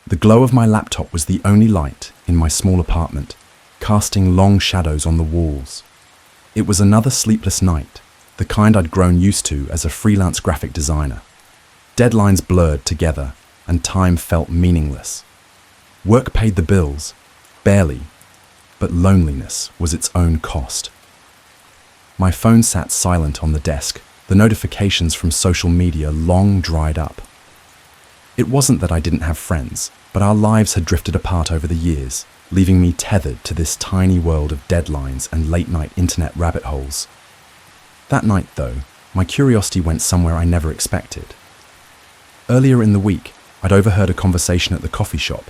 The glow of my laptop was the only light in my small apartment, casting long shadows on the walls. It was another sleepless night, the kind I'd grown used to as a freelance graphic designer. Deadlines blurred together, and time felt meaningless. Work paid the bills, barely, but loneliness was its own cost. My phone sat silent on the desk, the notifications from social media long dried up. It wasn't that I didn't have friends, but our lives had drifted apart over the years, leaving me tethered to this tiny world of deadlines and late-night internet rabbit holes. That night, though, my curiosity went somewhere I never expected. Earlier in the week, I'd overheard a conversation at the coffee shop.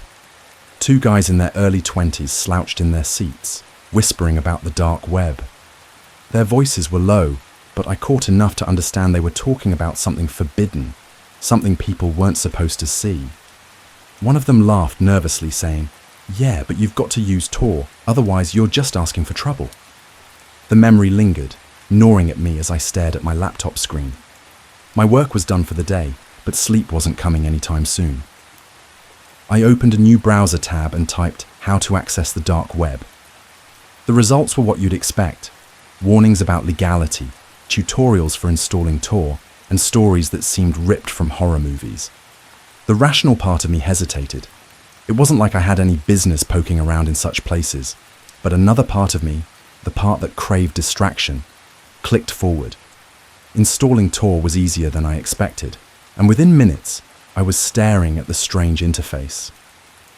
Two guys in their early 20s slouched in their seats, whispering about the dark web. Their voices were low, but I caught enough to understand they were talking about something forbidden, something people weren't supposed to see. One of them laughed nervously, saying, "Yeah, but you've got to use Tor, otherwise you're just asking for trouble." The memory lingered, gnawing at me as I stared at my laptop screen. My work was done for the day, but sleep wasn't coming anytime soon. I opened a new browser tab and typed "how to access the dark web." The results were what you'd expect: warnings about legality, tutorials for installing Tor, and stories that seemed ripped from horror movies. The rational part of me hesitated. It wasn't like I had any business poking around in such places, but another part of me, the part that craved distraction, clicked forward. Installing Tor was easier than I expected, and within minutes, I was staring at the strange interface.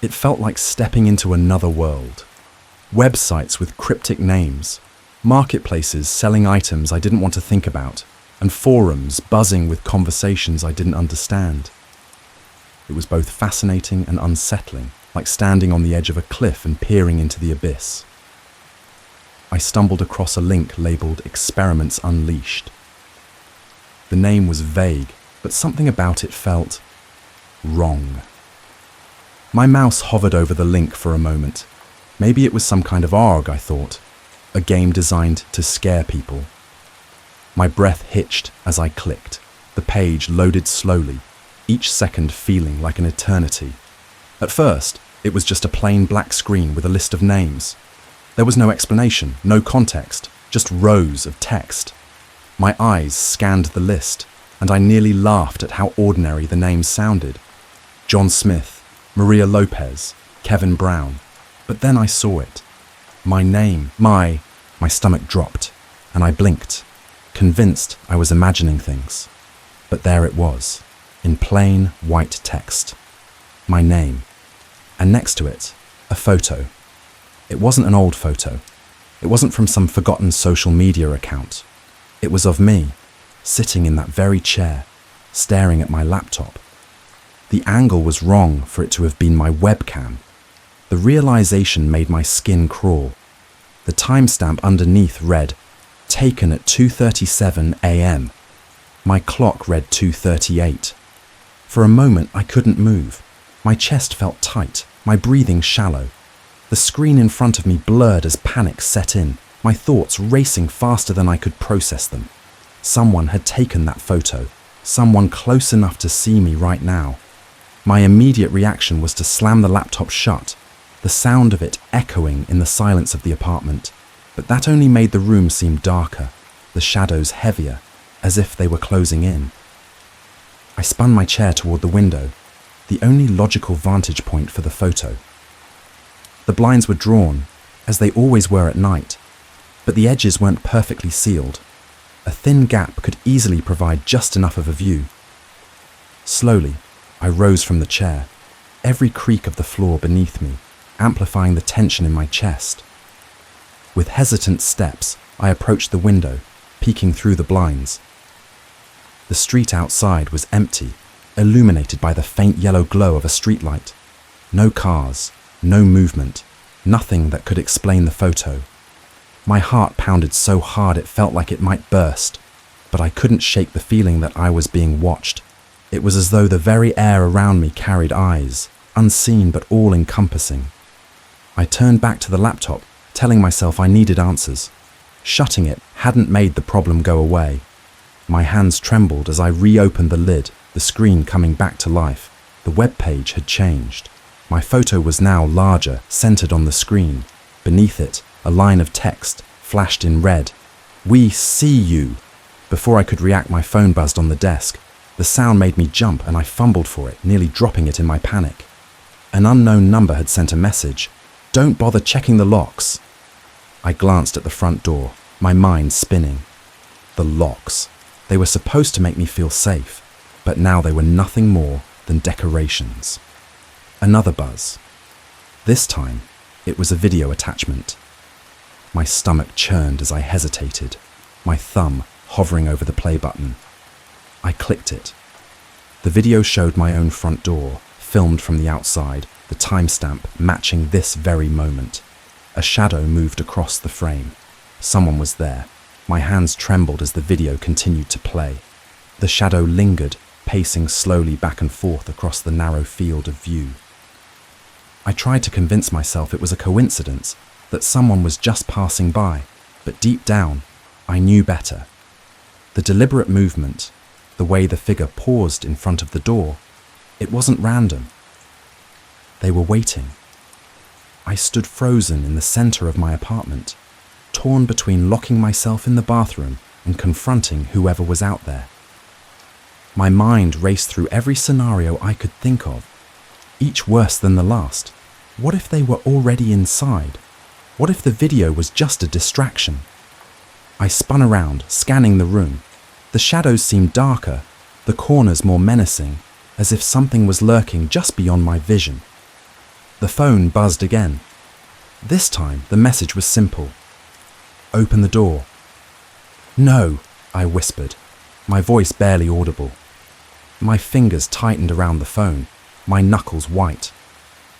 It felt like stepping into another world. Websites with cryptic names, marketplaces selling items I didn't want to think about, and forums buzzing with conversations I didn't understand. It was both fascinating and unsettling, like standing on the edge of a cliff and peering into the abyss. I stumbled across a link labeled "Experiments Unleashed." The name was vague, but something about it felt wrong. My mouse hovered over the link for a moment. Maybe it was some kind of ARG, I thought, a game designed to scare people. My breath hitched as I clicked. The page loaded slowly, each second feeling like an eternity. At first, it was just a plain black screen with a list of names. There was no explanation, no context, just rows of text. My eyes scanned the list, and I nearly laughed at how ordinary the names sounded. John Smith, Maria Lopez, Kevin Brown. But then I saw it. My name, my stomach dropped, and I blinked, convinced I was imagining things. But there it was, in plain white text. My name. And next to it, a photo. It wasn't an old photo. It wasn't from some forgotten social media account. It was of me, sitting in that very chair, staring at my laptop. The angle was wrong for it to have been my webcam. The realization made my skin crawl. The timestamp underneath read, "Taken at 2:37 a.m. My clock read 2:38. For a moment, I couldn't move. My chest felt tight, my breathing shallow. The screen in front of me blurred as panic set in, my thoughts racing faster than I could process them. Someone had taken that photo, someone close enough to see me right now. My immediate reaction was to slam the laptop shut, the sound of it echoing in the silence of the apartment. But that only made the room seem darker, the shadows heavier, as if they were closing in. I spun my chair toward the window, the only logical vantage point for the photo. The blinds were drawn, as they always were at night, but the edges weren't perfectly sealed. A thin gap could easily provide just enough of a view. Slowly, I rose from the chair, every creak of the floor beneath me, amplifying the tension in my chest. With hesitant steps, I approached the window, peeking through the blinds. The street outside was empty, illuminated by the faint yellow glow of a streetlight. No cars, no movement, nothing that could explain the photo. My heart pounded so hard it felt like it might burst, but I couldn't shake the feeling that I was being watched. It was as though the very air around me carried eyes, unseen but all-encompassing. I turned back to the laptop, telling myself I needed answers. Shutting it hadn't made the problem go away. My hands trembled as I reopened the lid, the screen coming back to life. The web page had changed. My photo was now larger, centered on the screen. Beneath it, a line of text flashed in red. "We see you." Before I could react, my phone buzzed on the desk. The sound made me jump and I fumbled for it, nearly dropping it in my panic. An unknown number had sent a message. "Don't bother checking the locks." I glanced at the front door, my mind spinning. The locks. They were supposed to make me feel safe, but now they were nothing more than decorations. Another buzz. This time, it was a video attachment. My stomach churned as I hesitated, my thumb hovering over the play button. I clicked it. The video showed my own front door, filmed from the outside, the timestamp matching this very moment. A shadow moved across the frame. Someone was there. My hands trembled as the video continued to play. The shadow lingered, pacing slowly back and forth across the narrow field of view. I tried to convince myself it was a coincidence, that someone was just passing by, but deep down, I knew better. The deliberate movement, the way the figure paused in front of the door, it wasn't random. They were waiting. I stood frozen in the center of my apartment, torn between locking myself in the bathroom and confronting whoever was out there. My mind raced through every scenario I could think of, each worse than the last. What if they were already inside? What if the video was just a distraction? I spun around, scanning the room. The shadows seemed darker, the corners more menacing, as if something was lurking just beyond my vision. The phone buzzed again. This time, the message was simple. "Open the door." "No," I whispered, my voice barely audible. My fingers tightened around the phone, my knuckles white.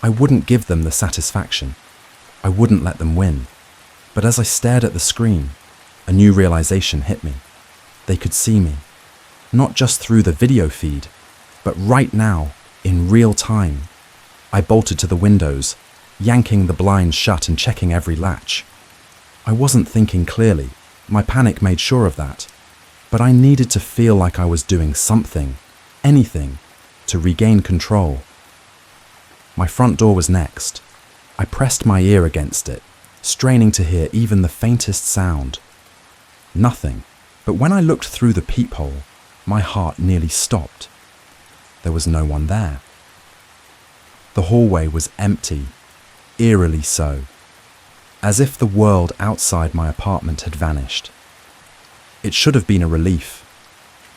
I wouldn't give them the satisfaction. I wouldn't let them win. But as I stared at the screen, a new realization hit me. They could see me, not just through the video feed, but right now, in real time. I bolted to the windows, yanking the blinds shut and checking every latch. I wasn't thinking clearly, my panic made sure of that, but I needed to feel like I was doing something, anything, to regain control. My front door was next. I pressed my ear against it, straining to hear even the faintest sound. Nothing, but when I looked through the peephole, my heart nearly stopped. There was no one there. The hallway was empty, eerily so, as if the world outside my apartment had vanished. It should have been a relief,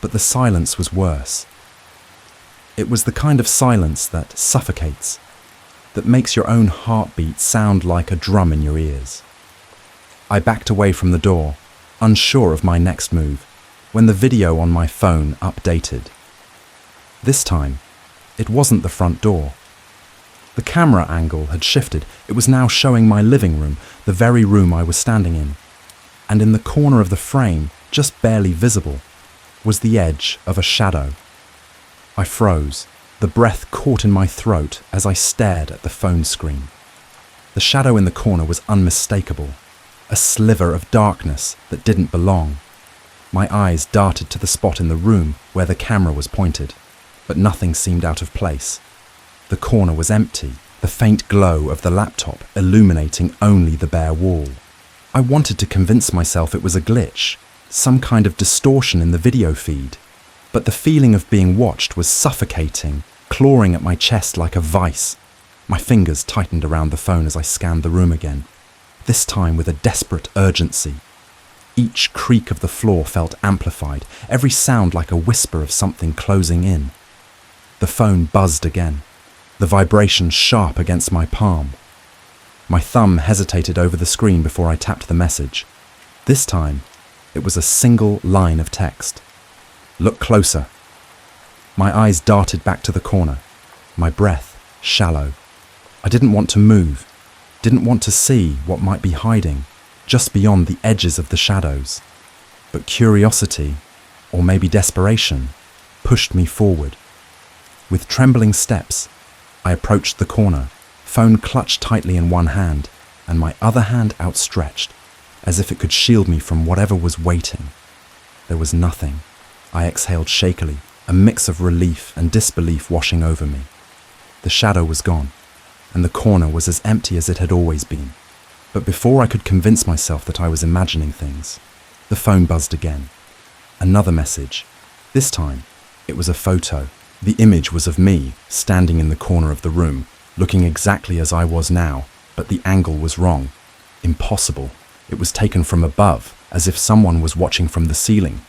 but the silence was worse. It was the kind of silence that suffocates, that makes your own heartbeat sound like a drum in your ears. I backed away from the door, unsure of my next move, when the video on my phone updated. This time, it wasn't the front door. The camera angle had shifted. It was now showing my living room, the very room I was standing in. And in the corner of the frame, just barely visible, was the edge of a shadow. I froze, the breath caught in my throat as I stared at the phone screen. The shadow in the corner was unmistakable, a sliver of darkness that didn't belong. My eyes darted to the spot in the room where the camera was pointed, but nothing seemed out of place. The corner was empty, the faint glow of the laptop illuminating only the bare wall. I wanted to convince myself it was a glitch, some kind of distortion in the video feed, but the feeling of being watched was suffocating, clawing at my chest like a vice. My fingers tightened around the phone as I scanned the room again, this time with a desperate urgency. Each creak of the floor felt amplified, every sound like a whisper of something closing in. The phone buzzed again, the vibration sharp against my palm. My thumb hesitated over the screen before I tapped the message. This time, it was a single line of text. "Look closer." My eyes darted back to the corner, my breath shallow. I didn't want to move, didn't want to see what might be hiding just beyond the edges of the shadows. But curiosity, or maybe desperation, pushed me forward. With trembling steps, I approached the corner, phone clutched tightly in one hand and my other hand outstretched, as if it could shield me from whatever was waiting. There was nothing. I exhaled shakily, a mix of relief and disbelief washing over me. The shadow was gone. and the corner was as empty as it had always been. But before I could convince myself that I was imagining things, the phone buzzed again. Another message. This time, it was a photo. The image was of me, standing in the corner of the room, looking exactly as I was now, but the angle was wrong. Impossible. It was taken from above, as if someone was watching from the ceiling.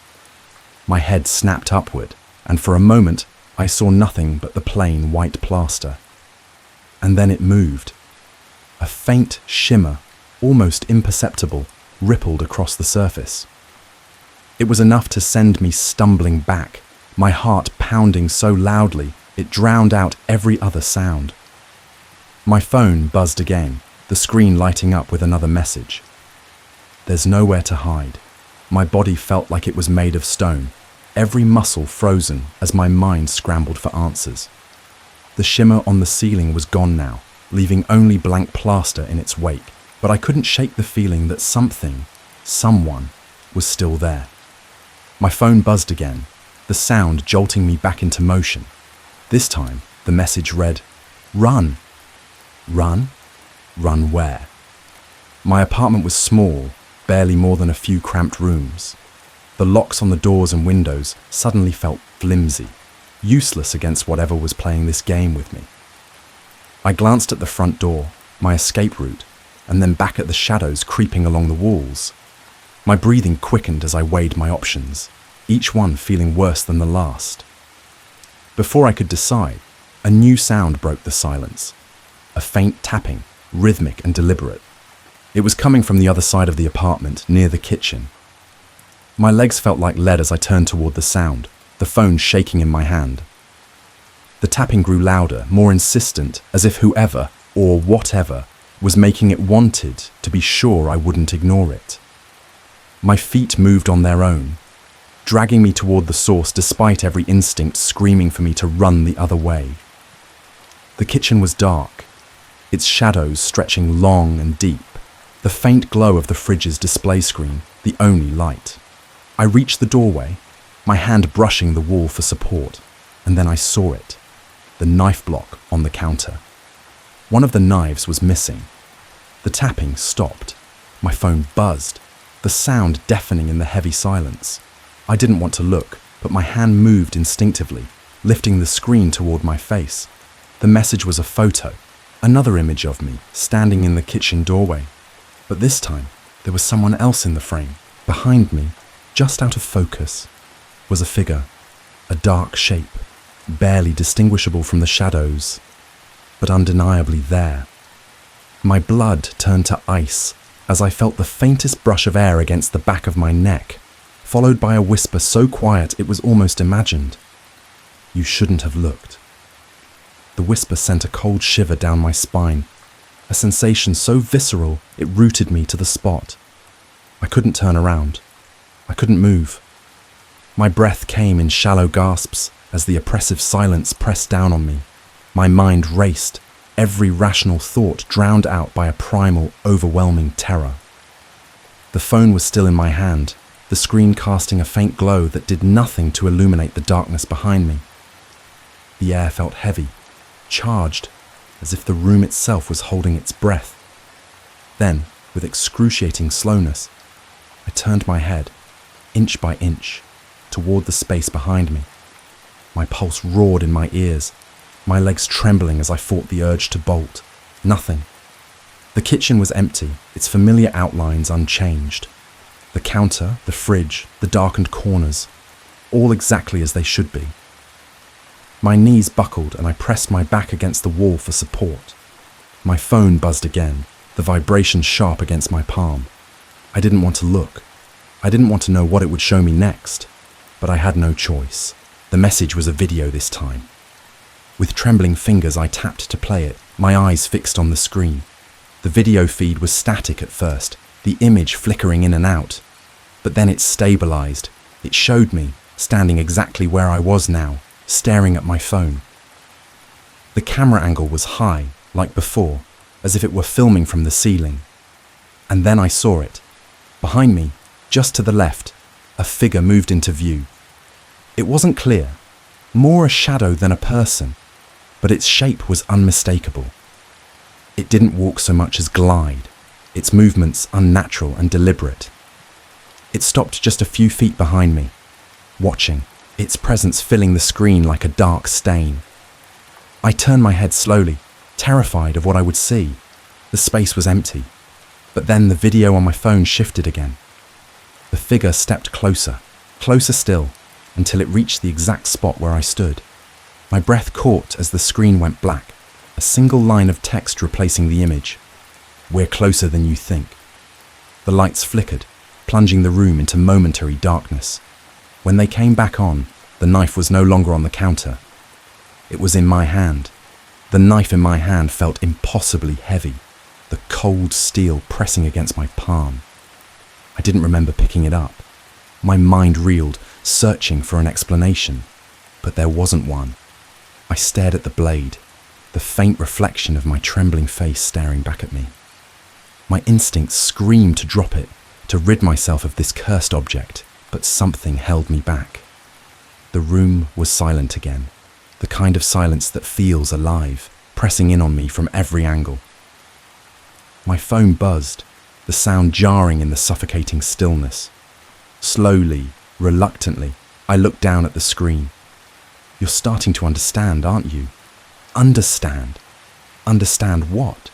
My head snapped upward, and for a moment, I saw nothing but the plain white plaster. And then it moved. A faint shimmer, almost imperceptible, rippled across the surface. It was enough to send me stumbling back, my heart pounding so loudly it drowned out every other sound. My phone buzzed again, the screen lighting up with another message. There's nowhere to hide. My body felt like it was made of stone, every muscle frozen as my mind scrambled for answers. The shimmer on the ceiling was gone now, leaving only blank plaster in its wake, but I couldn't shake the feeling that something, someone, was still there. My phone buzzed again, the sound jolting me back into motion. This time, the message read, "Run." Run? Run where? My apartment was small, barely more than a few cramped rooms. The locks on the doors and windows suddenly felt flimsy, useless against whatever was playing this game with me. I glanced at the front door, my escape route, and then back at the shadows creeping along the walls. My breathing quickened as I weighed my options, each one feeling worse than the last. Before I could decide, a new sound broke the silence. A faint tapping, rhythmic and deliberate. It was coming from the other side of the apartment, near the kitchen. My legs felt like lead as I turned toward the sound, the phone shaking in my hand. The tapping grew louder, more insistent, as if whoever, or whatever, was making it wanted to be sure I wouldn't ignore it. My feet moved on their own, dragging me toward the source despite every instinct screaming for me to run the other way. The kitchen was dark, its shadows stretching long and deep, the faint glow of the fridge's display screen, the only light. I reached the doorway, my hand brushing the wall for support, and then I saw it, the knife block on the counter. One of the knives was missing. The tapping stopped. My phone buzzed, the sound deafening in the heavy silence. I didn't want to look, but my hand moved instinctively, lifting the screen toward my face. The message was a photo, another image of me, standing in the kitchen doorway. But this time, there was someone else in the frame. Behind me, just out of focus, was a figure, a dark shape, barely distinguishable from the shadows, but undeniably there. My blood turned to ice as I felt the faintest brush of air against the back of my neck, followed by a whisper so quiet it was almost imagined. "You shouldn't have looked." The whisper sent a cold shiver down my spine, a sensation so visceral it rooted me to the spot. I couldn't turn around. I couldn't move. My breath came in shallow gasps as the oppressive silence pressed down on me. My mind raced, every rational thought drowned out by a primal, overwhelming terror. The phone was still in my hand, the screen casting a faint glow that did nothing to illuminate the darkness behind me. The air felt heavy, charged, as if the room itself was holding its breath. Then, with excruciating slowness, I turned my head, inch by inch, toward the space behind me. My pulse roared in my ears, my legs trembling as I fought the urge to bolt. Nothing. The kitchen was empty, its familiar outlines unchanged. The counter, the fridge, the darkened corners, all exactly as they should be. My knees buckled and I pressed my back against the wall for support. My phone buzzed again, the vibration sharp against my palm. I didn't want to look. I didn't want to know what it would show me next, but I had no choice. The message was a video this time. With trembling fingers I tapped to play it, my eyes fixed on the screen. The video feed was static at first, the image flickering in and out. But then it stabilized. It showed me, standing exactly where I was now, staring at my phone. The camera angle was high, like before, as if it were filming from the ceiling. And then I saw it. Behind me, just to the left, a figure moved into view. It wasn't clear, more a shadow than a person, but its shape was unmistakable. It didn't walk so much as glide, its movements unnatural and deliberate. It stopped just a few feet behind me, watching, its presence filling the screen like a dark stain. I turned my head slowly, terrified of what I would see. The space was empty, but then the video on my phone shifted again. The figure stepped closer, closer still, until it reached the exact spot where I stood. My breath caught as the screen went black, a single line of text replacing the image. "We're closer than you think." The lights flickered, plunging the room into momentary darkness. When they came back on, the knife was no longer on the counter. It was in my hand. The knife in my hand felt impossibly heavy, the cold steel pressing against my palm. I didn't remember picking it up. My mind reeled, searching for an explanation, but there wasn't one. I stared at the blade, the faint reflection of my trembling face staring back at me. My instincts screamed to drop it, to rid myself of this cursed object, but something held me back. The room was silent again, the kind of silence that feels alive, pressing in on me from every angle. My phone buzzed, the sound jarring in the suffocating stillness. Slowly, reluctantly, I looked down at the screen. "You're starting to understand, aren't you?" Understand? Understand what?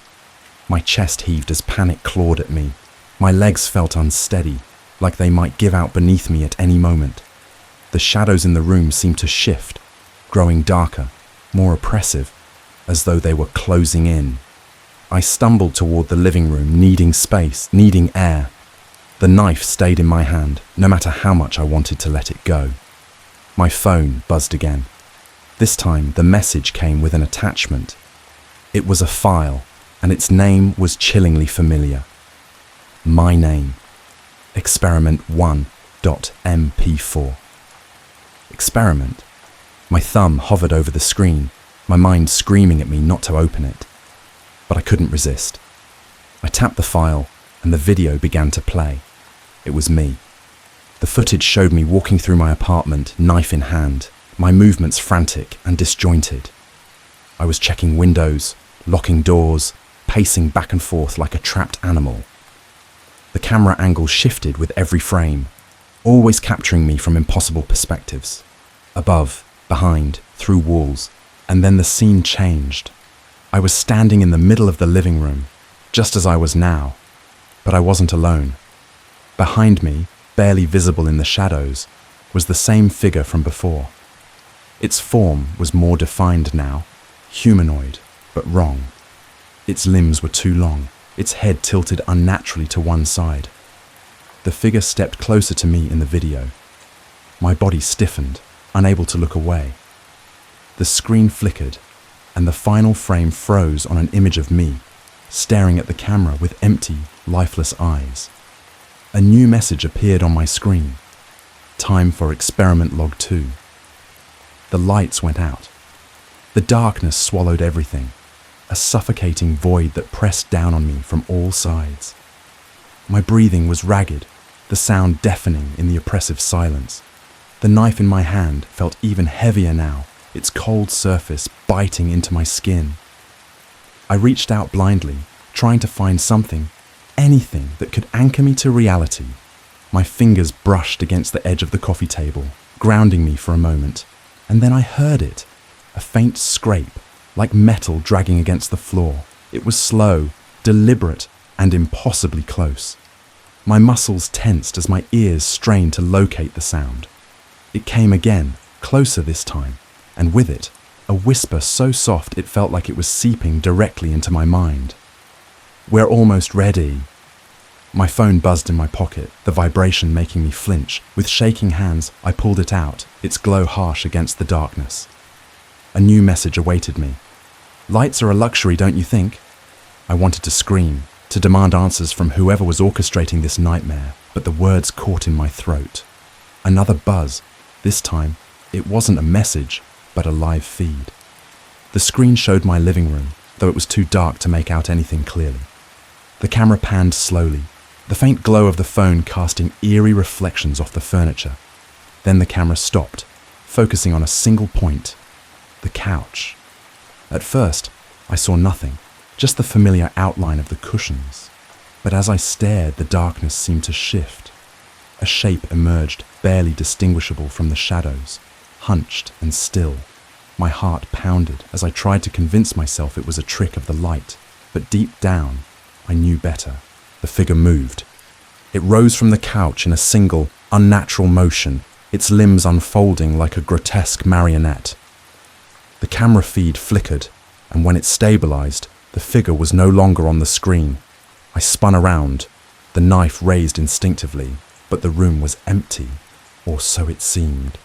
My chest heaved as panic clawed at me. My legs felt unsteady, like they might give out beneath me at any moment. The shadows in the room seemed to shift, growing darker, more oppressive, as though they were closing in. I stumbled toward the living room, needing space, needing air. The knife stayed in my hand, no matter how much I wanted to let it go. My phone buzzed again. This time, the message came with an attachment. It was a file, and its name was chillingly familiar. My name. Experiment 1.mp4. Experiment. My thumb hovered over the screen, my mind screaming at me not to open it. But I couldn't resist. I tapped the file, and the video began to play. It was me. The footage showed me walking through my apartment, knife in hand, my movements frantic and disjointed. I was checking windows, locking doors, pacing back and forth like a trapped animal. The camera angle shifted with every frame, always capturing me from impossible perspectives. Above, behind, through walls, and then the scene changed. I was standing in the middle of the living room, just as I was now, but I wasn't alone. Behind me, barely visible in the shadows, was the same figure from before. Its form was more defined now, humanoid, but wrong. Its limbs were too long, its head tilted unnaturally to one side. The figure stepped closer to me in the video. My body stiffened, unable to look away. The screen flickered, and the final frame froze on an image of me, staring at the camera with empty, lifeless eyes. A new message appeared on my screen. Time for experiment log 2. The lights went out. The darkness swallowed everything, a suffocating void that pressed down on me from all sides. My breathing was ragged, the sound deafening in the oppressive silence. The knife in my hand felt even heavier now, its cold surface biting into my skin. I reached out blindly, trying to find something, anything that could anchor me to reality. My fingers brushed against the edge of the coffee table, grounding me for a moment, and then I heard it, a faint scrape, like metal dragging against the floor. It was slow, deliberate, and impossibly close. My muscles tensed as my ears strained to locate the sound. It came again, closer this time, and with it, a whisper so soft it felt like it was seeping directly into my mind. "We're almost ready." My phone buzzed in my pocket, the vibration making me flinch. With shaking hands, I pulled it out, its glow harsh against the darkness. A new message awaited me. "Lights are a luxury, don't you think?" I wanted to scream, to demand answers from whoever was orchestrating this nightmare, but the words caught in my throat. Another buzz. This time, it wasn't a message, but a live feed. The screen showed my living room, though it was too dark to make out anything clearly. The camera panned slowly, the faint glow of the phone casting eerie reflections off the furniture. Then the camera stopped, focusing on a single point: the couch. At first, I saw nothing, just the familiar outline of the cushions. But as I stared, the darkness seemed to shift. A shape emerged, barely distinguishable from the shadows, hunched and still. My heart pounded as I tried to convince myself it was a trick of the light, but deep down, I knew better. The figure moved. It rose from the couch in a single, unnatural motion, its limbs unfolding like a grotesque marionette. The camera feed flickered, and when it stabilized, the figure was no longer on the screen. I spun around, the knife raised instinctively, but the room was empty, or so it seemed.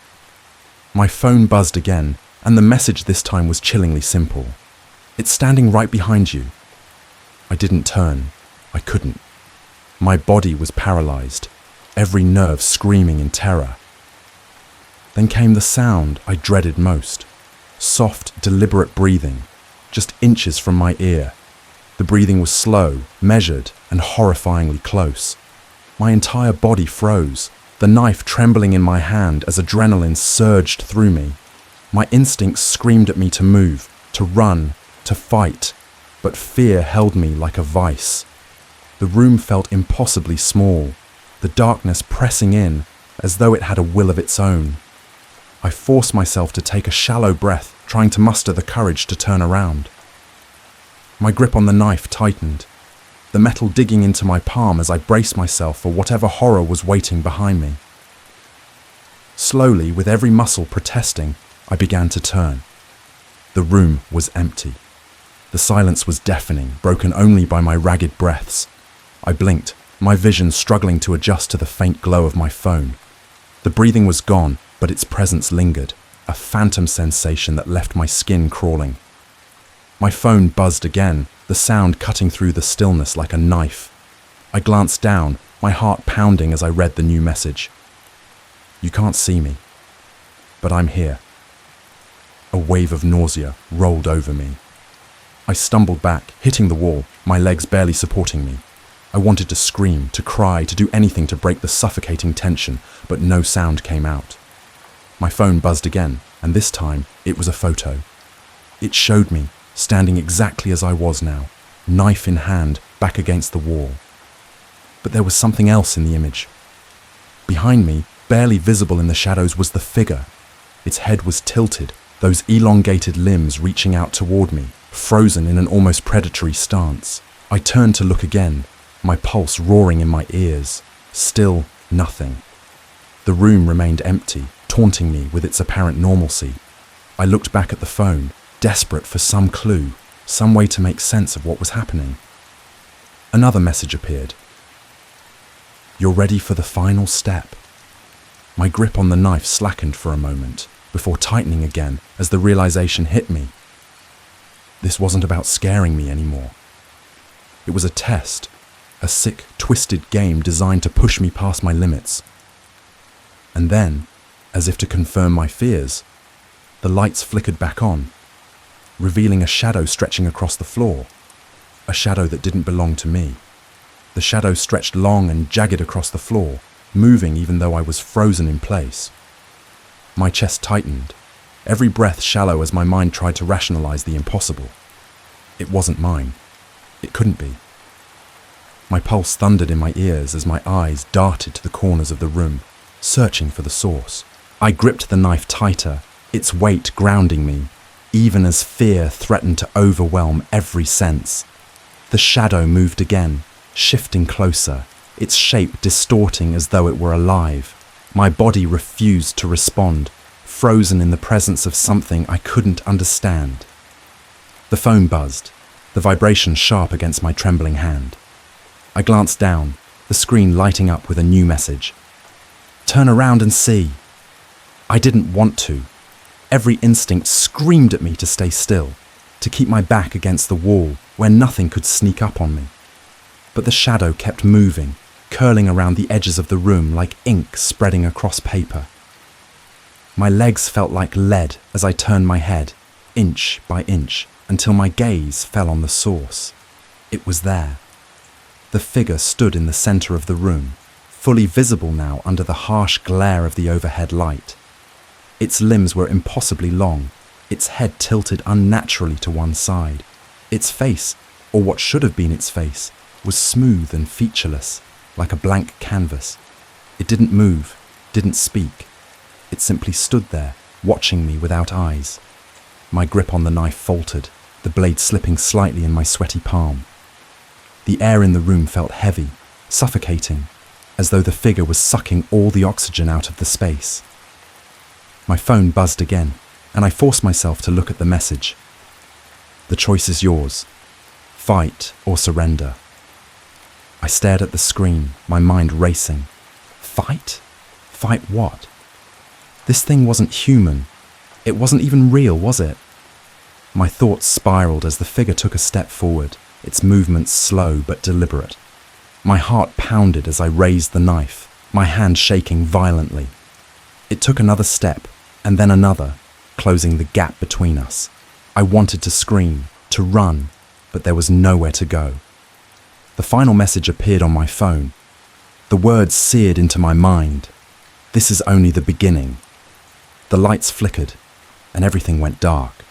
My phone buzzed again, and the message this time was chillingly simple. "It's standing right behind you." I didn't turn. I couldn't. My body was paralyzed, every nerve screaming in terror. Then came the sound I dreaded most. Soft, deliberate breathing, just inches from my ear. The breathing was slow, measured, and horrifyingly close. My entire body froze, the knife trembling in my hand as adrenaline surged through me. My instincts screamed at me to move, to run, to fight, but fear held me like a vice. The room felt impossibly small, the darkness pressing in as though it had a will of its own. I forced myself to take a shallow breath, trying to muster the courage to turn around. My grip on the knife tightened, the metal digging into my palm as I braced myself for whatever horror was waiting behind me. Slowly, with every muscle protesting, I began to turn. The room was empty. The silence was deafening, broken only by my ragged breaths. I blinked, my vision struggling to adjust to the faint glow of my phone. The breathing was gone, but its presence lingered, a phantom sensation that left my skin crawling. My phone buzzed again, the sound cutting through the stillness like a knife. I glanced down, my heart pounding as I read the new message. "You can't see me, but I'm here." A wave of nausea rolled over me. I stumbled back, hitting the wall, my legs barely supporting me. I wanted to scream, to cry, to do anything to break the suffocating tension, but no sound came out. My phone buzzed again, and this time it was a photo. It showed me, standing exactly as I was now, knife in hand, back against the wall. But there was something else in the image. Behind me, barely visible in the shadows, was the figure. Its head was tilted, those elongated limbs reaching out toward me, frozen in an almost predatory stance. I turned to look again, my pulse roaring in my ears. Still nothing. The room remained empty, taunting me with its apparent normalcy. I looked back at the phone, desperate for some clue, some way to make sense of what was happening. Another message appeared. "You're ready for the final step." My grip on the knife slackened for a moment, before tightening again as the realization hit me. This wasn't about scaring me anymore. It was a test, a sick, twisted game designed to push me past my limits. And then, as if to confirm my fears, the lights flickered back on, revealing a shadow stretching across the floor, a shadow that didn't belong to me. The shadow stretched long and jagged across the floor, moving even though I was frozen in place. My chest tightened, every breath shallow as my mind tried to rationalize the impossible. It wasn't mine. It couldn't be. My pulse thundered in my ears as my eyes darted to the corners of the room, searching for the source. I gripped the knife tighter, its weight grounding me, even as fear threatened to overwhelm every sense. The shadow moved again, shifting closer, its shape distorting as though it were alive. My body refused to respond, frozen in the presence of something I couldn't understand. The phone buzzed, the vibration sharp against my trembling hand. I glanced down, the screen lighting up with a new message. "Turn around and see." I didn't want to. Every instinct screamed at me to stay still, to keep my back against the wall where nothing could sneak up on me. But the shadow kept moving, curling around the edges of the room like ink spreading across paper. My legs felt like lead as I turned my head, inch by inch, until my gaze fell on the source. It was there. The figure stood in the center of the room, fully visible now under the harsh glare of the overhead light. Its limbs were impossibly long, its head tilted unnaturally to one side. Its face, or what should have been its face, was smooth and featureless, like a blank canvas. It didn't move, didn't speak. It simply stood there, watching me without eyes. My grip on the knife faltered, the blade slipping slightly in my sweaty palm. The air in the room felt heavy, suffocating, as though the figure was sucking all the oxygen out of the space. My phone buzzed again, and I forced myself to look at the message. The choice is yours. Fight or surrender. I stared at the screen, my mind racing. Fight? Fight what? This thing wasn't human. It wasn't even real, was it? My thoughts spiraled as the figure took a step forward, its movements slow but deliberate. My heart pounded as I raised the knife, my hand shaking violently. It took another step, and then another, closing the gap between us. I wanted to scream, to run, but there was nowhere to go. The final message appeared on my phone. The words seared into my mind. This is only the beginning. The lights flickered, and everything went dark.